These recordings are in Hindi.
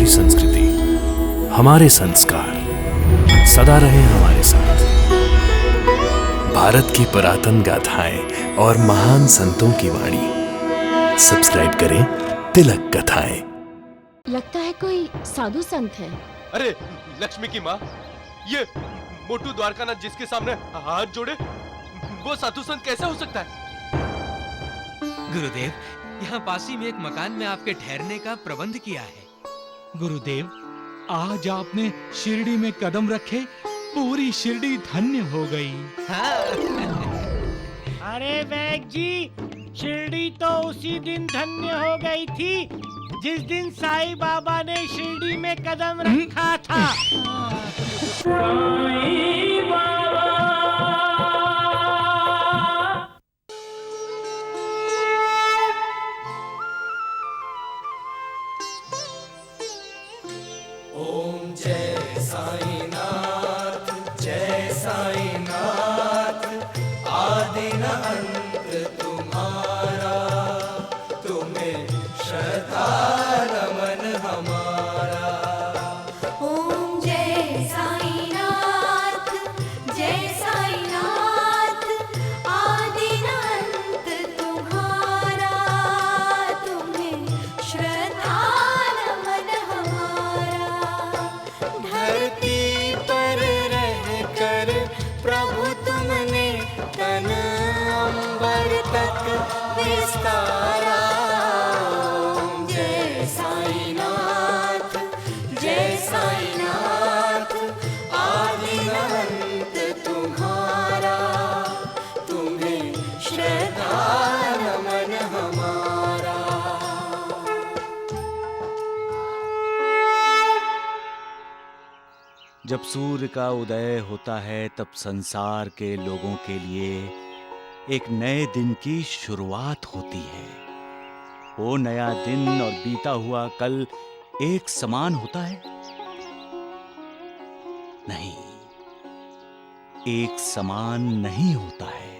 हमारी संस्कृति, हमारे संस्कार सदा रहे हमारे साथ। भारत की पुरातन गाथाएं और महान संतों की वाणी। सब्सक्राइब करें तिलक कथाएं। लगता है कोई साधु संत है। अरे लक्ष्मी की माँ, ये मोटू द्वारकानाथ जिसके सामने हाथ जोड़े, वो साधु संत कैसे हो सकता है? गुरुदेव, यहाँ पासी में एक मकान में आपके ठहरने का प्रबंध किया है। गुरुदेव, आज आपने शिरडी में कदम रखे, पूरी शिरडी धन्य हो गई। हाँ। अरे वैद्य जी, शिरडी तो उसी दिन धन्य हो गई थी जिस दिन साईं बाबा ने शिरडी में कदम रखा था। साईं बाबा। ओम जय साईनाथ, जय साईनाथ, आदि न अंत तुम्हारा, तुम्हें श्रद्धा नमन हमारा। ओम जय साईनाथ, जय साईनाथ, आदि न अंत तुम्हारा, तुम्हें श्रद्धा नमन हमारा। धरती पर रहकर प्रभु तुमने तन अंबर तक विस्तारा। ओम जय साईनाथ, जय साईनाथ, आदि न अंत तुम्हारा, तुम्हें श्रद्धा नमन हमारा। जब सूर्य का उदय होता है तब संसार के लोगों के लिए एक नए दिन की शुरुआत होती है। वो नया दिन और बीता हुआ कल एक समान होता है? नहीं, एक समान नहीं होता है।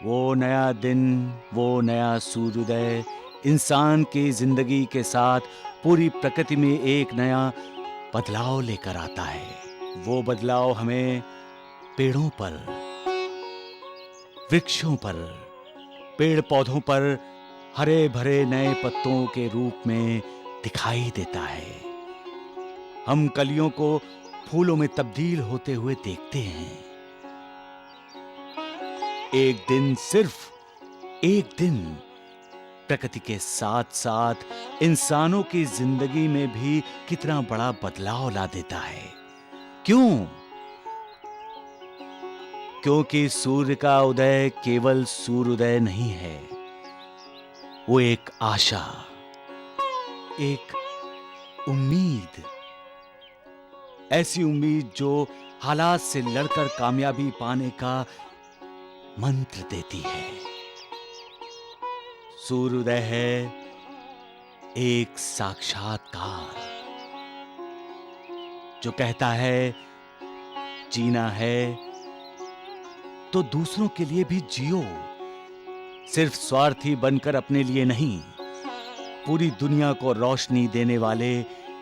वो नया दिन, वो नया सूर्योदय इंसान की जिंदगी के साथ पूरी प्रकृति में एक नया बदलाव लेकर आता है। वो बदलाव हमें पेड़ों पर, वृक्षों पर, पेड़ पौधों पर हरे भरे नए पत्तों के रूप में दिखाई देता है। हम कलियों को फूलों में तब्दील होते हुए देखते हैं। एक दिन, सिर्फ एक दिन प्रकृति के साथ साथ इंसानों की जिंदगी में भी कितना बड़ा बदलाव ला देता है। क्यों? क्योंकि सूर्य का उदय केवल सूर्योदय नहीं है, वो एक आशा, एक उम्मीद, ऐसी उम्मीद जो हालात से लड़कर कामयाबी पाने का मंत्र देती है। सूर्योदय है एक साक्षात्कार जो कहता है जीना है तो दूसरों के लिए भी जियो, सिर्फ स्वार्थी बनकर अपने लिए नहीं। पूरी दुनिया को रोशनी देने वाले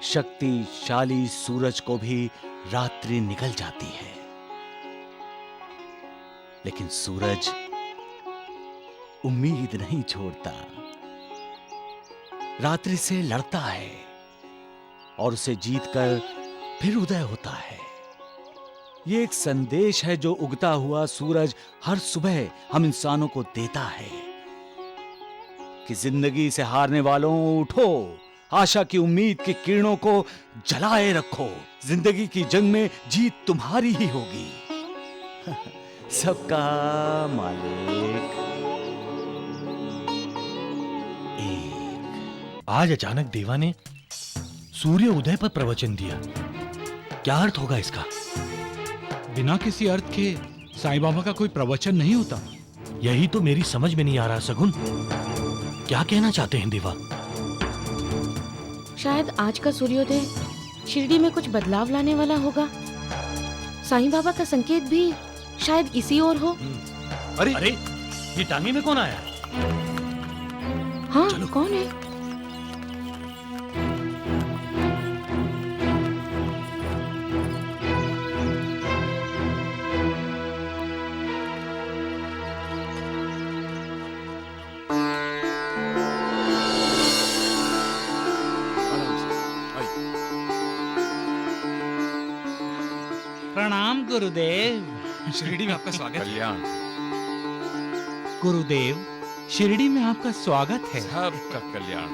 शक्तिशाली सूरज को भी रात्रि निकल जाती है, लेकिन सूरज उम्मीद नहीं छोड़ता, रात्रि से लड़ता है और उसे जीतकर फिर उदय होता है। ये एक संदेश है जो उगता हुआ सूरज हर सुबह हम इंसानों को देता है कि जिंदगी से हारने वालों, उठो, आशा की उम्मीद की किरणों को जलाए रखो। जिंदगी की जंग में जीत तुम्हारी ही होगी। सबका मालिक एक। आज अचानक देवा ने सूर्य उदय पर प्रवचन दिया, क्या अर्थ होगा इसका? बिना किसी अर्थ के साईं बाबा का कोई प्रवचन नहीं होता। यही तो मेरी समझ में नहीं आ रहा सगुन, क्या कहना चाहते हैं देवा? शायद आज का सूर्योदय शिरडी में कुछ बदलाव लाने वाला होगा। साईं बाबा का संकेत भी शायद इसी ओर हो। अरे अरे, ये टांगे में कौन आया? हाँ, कौन है? गुरुदेव। शिरडी में आपका स्वागत है। कल्याण गुरुदेव, शिरडी में आपका स्वागत है। सबका कल्याण।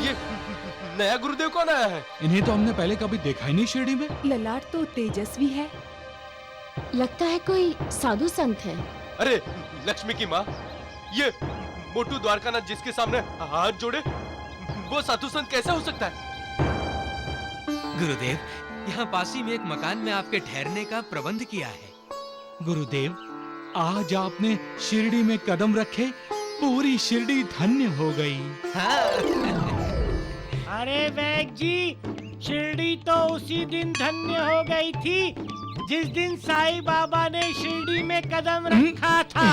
ये नया गुरुदेव कौन आया है? इन्हें तो हमने पहले कभी देखा ही नहीं शिरडी में। ललाट तो तेजस्वी है। लगता है कोई साधु संत है। अरे लक्ष्मी की माँ, ये मोटू द्वारकानाथ जिसके सामने हाथ जोड़े, वो साधु संत कैसे हो सकता है? गुरुदेव, यहाँ पास ही में एक मकान में आपके ठहरने का प्रबंध किया है। गुरुदेव, आज आपने शिरडी में कदम रखे, पूरी शिरडी धन्य हो गई। अरे वैग जी, शिरडी तो उसी दिन धन्य हो गई थी जिस दिन साईं बाबा ने शिरडी में कदम रखा था।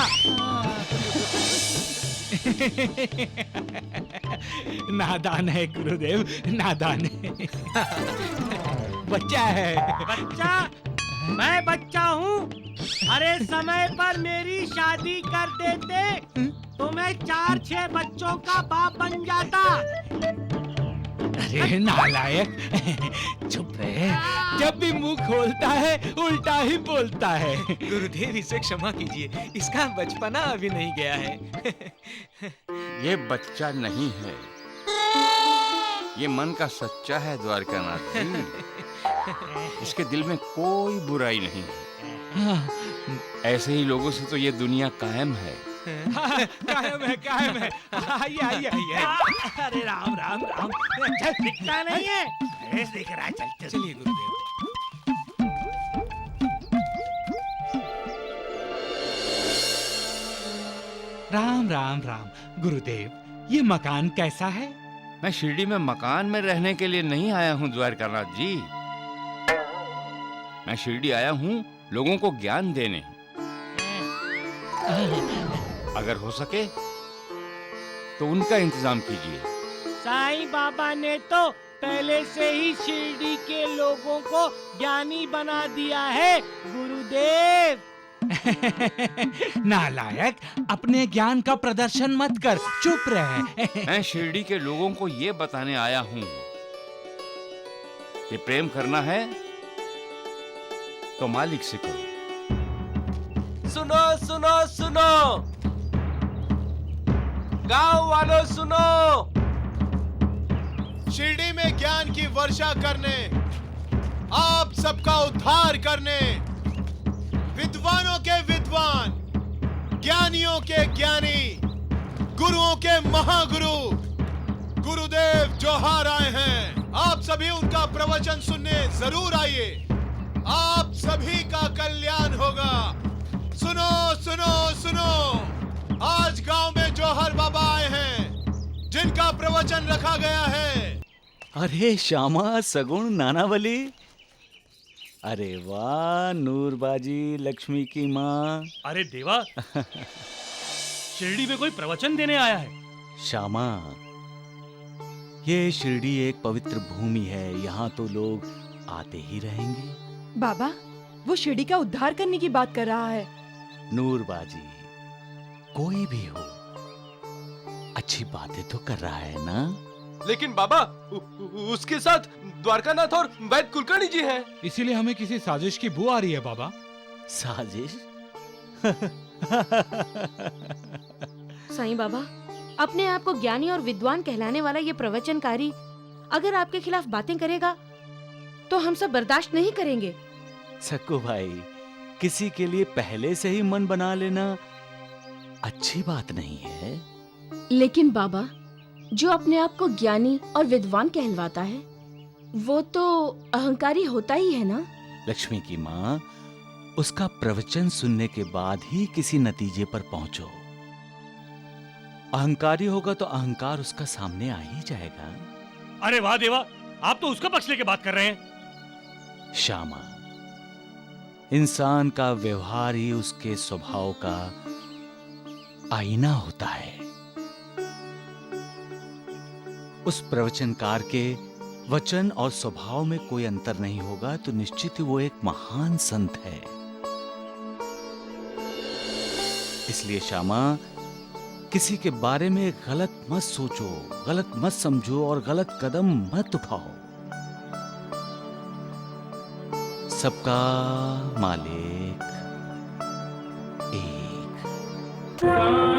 नादान है गुरुदेव, नादान है। बच्चा है। बच्चा? मैं बच्चा हूँ? अरे समय पर मेरी शादी कर देते तो मैं 4-6 बच्चों का बाप बन जाता। अरे नालायक, चुप रहे। जब भी मुंह खोलता है उल्टा ही बोलता है। गुरुदेव, इसे क्षमा कीजिए, इसका बचपना अभी नहीं गया है। ये बच्चा नहीं है, ये मन का सच्चा है द्वारकानाथ जी। इसके दिल में कोई बुराई नहीं है। ऐसे ही लोगों से तो ये दुनिया कायम है। कायम है, कायम है। आइए आइए आइए। अरे राम राम राम। दिखता नहीं है? अरे दिख रहा है, चलते चलिए गुरुदेव। राम राम राम। गुरुदेव, ये मकान कैसा है? मैं शिरडी में मकान में रहने के लिए नहीं आया हूँ द्वारकानाथ जी। मैं शिरडी आया हूँ लोगों को ज्ञान देने। अगर हो सके तो उनका इंतजाम कीजिए। साईं बाबा ने तो पहले से ही शिरडी के लोगों को ज्ञानी बना दिया है गुरुदेव। नालायक, अपने ज्ञान का प्रदर्शन मत कर, चुप रहे। मैं शिरडी के लोगों को ये बताने आया हूँ कि प्रेम करना है तो मालिक से करो। सुनो सुनो सुनो, गांव वालों सुनो। शिरडी में ज्ञान की वर्षा करने, आप सबका उद्धार करने, विद्वानों के विद्वान, ज्ञानियों के ज्ञानी, गुरुओं के महागुरु गुरुदेव जोहार आए हैं। आप सभी उनका प्रवचन सुनने जरूर आइए। आप सभी का कल्याण होगा। सुनो सुनो सुनो, आज गांव में जोहर बाबा आए हैं जिनका प्रवचन रखा गया है। अरे श्यामा, सगुण, नानावली। अरे वाह, नूरबाजी, लक्ष्मी की माँ। अरे देवा, शिरडी में कोई प्रवचन देने आया है। श्यामा, ये शिरडी एक पवित्र भूमि है, यहाँ तो लोग आते ही रहेंगे। बाबा, वो शिरडी का उद्धार करने की बात कर रहा है। नूरबाजी, कोई भी हो, अच्छी बातें तो कर रहा है ना? लेकिन बाबा, उसके साथ द्वारकानाथ और वैद्य कुलकर्णी जी हैं। इसीलिए हमें किसी साजिश की बू आ रही है बाबा। साजिश? साईं बाबा, अपने आप को ज्ञानी और विद्वान कहलाने वाला ये प्रवचनकारी अगर आपके खिलाफ बातें करेगा तो हम सब बर्दाश्त नहीं करेंगे। सक्कू भाई, किसी के लिए पहले से ही मन बना लेना अच्छी बात नहीं है। लेकिन बाबा, जो अपने आप को ज्ञानी और विद्वान कहलवाता है वो तो अहंकारी होता ही है ना? लक्ष्मी की माँ, उसका प्रवचन सुनने के बाद ही किसी नतीजे पर पहुंचो। अहंकारी होगा तो अहंकार उसका सामने आ ही जाएगा। अरे वाह देवा, आप तो उसका पक्ष लेके बात कर रहे हैं। श्यामा, इंसान का व्यवहार ही उसके स्वभाव का आईना होता है। उस प्रवचनकार के वचन और स्वभाव में कोई अंतर नहीं होगा तो निश्चित ही वो एक महान संत है। इसलिए श्यामा, किसी के बारे में गलत मत सोचो, गलत मत समझो और गलत कदम मत उठाओ। सबका मालिक एक।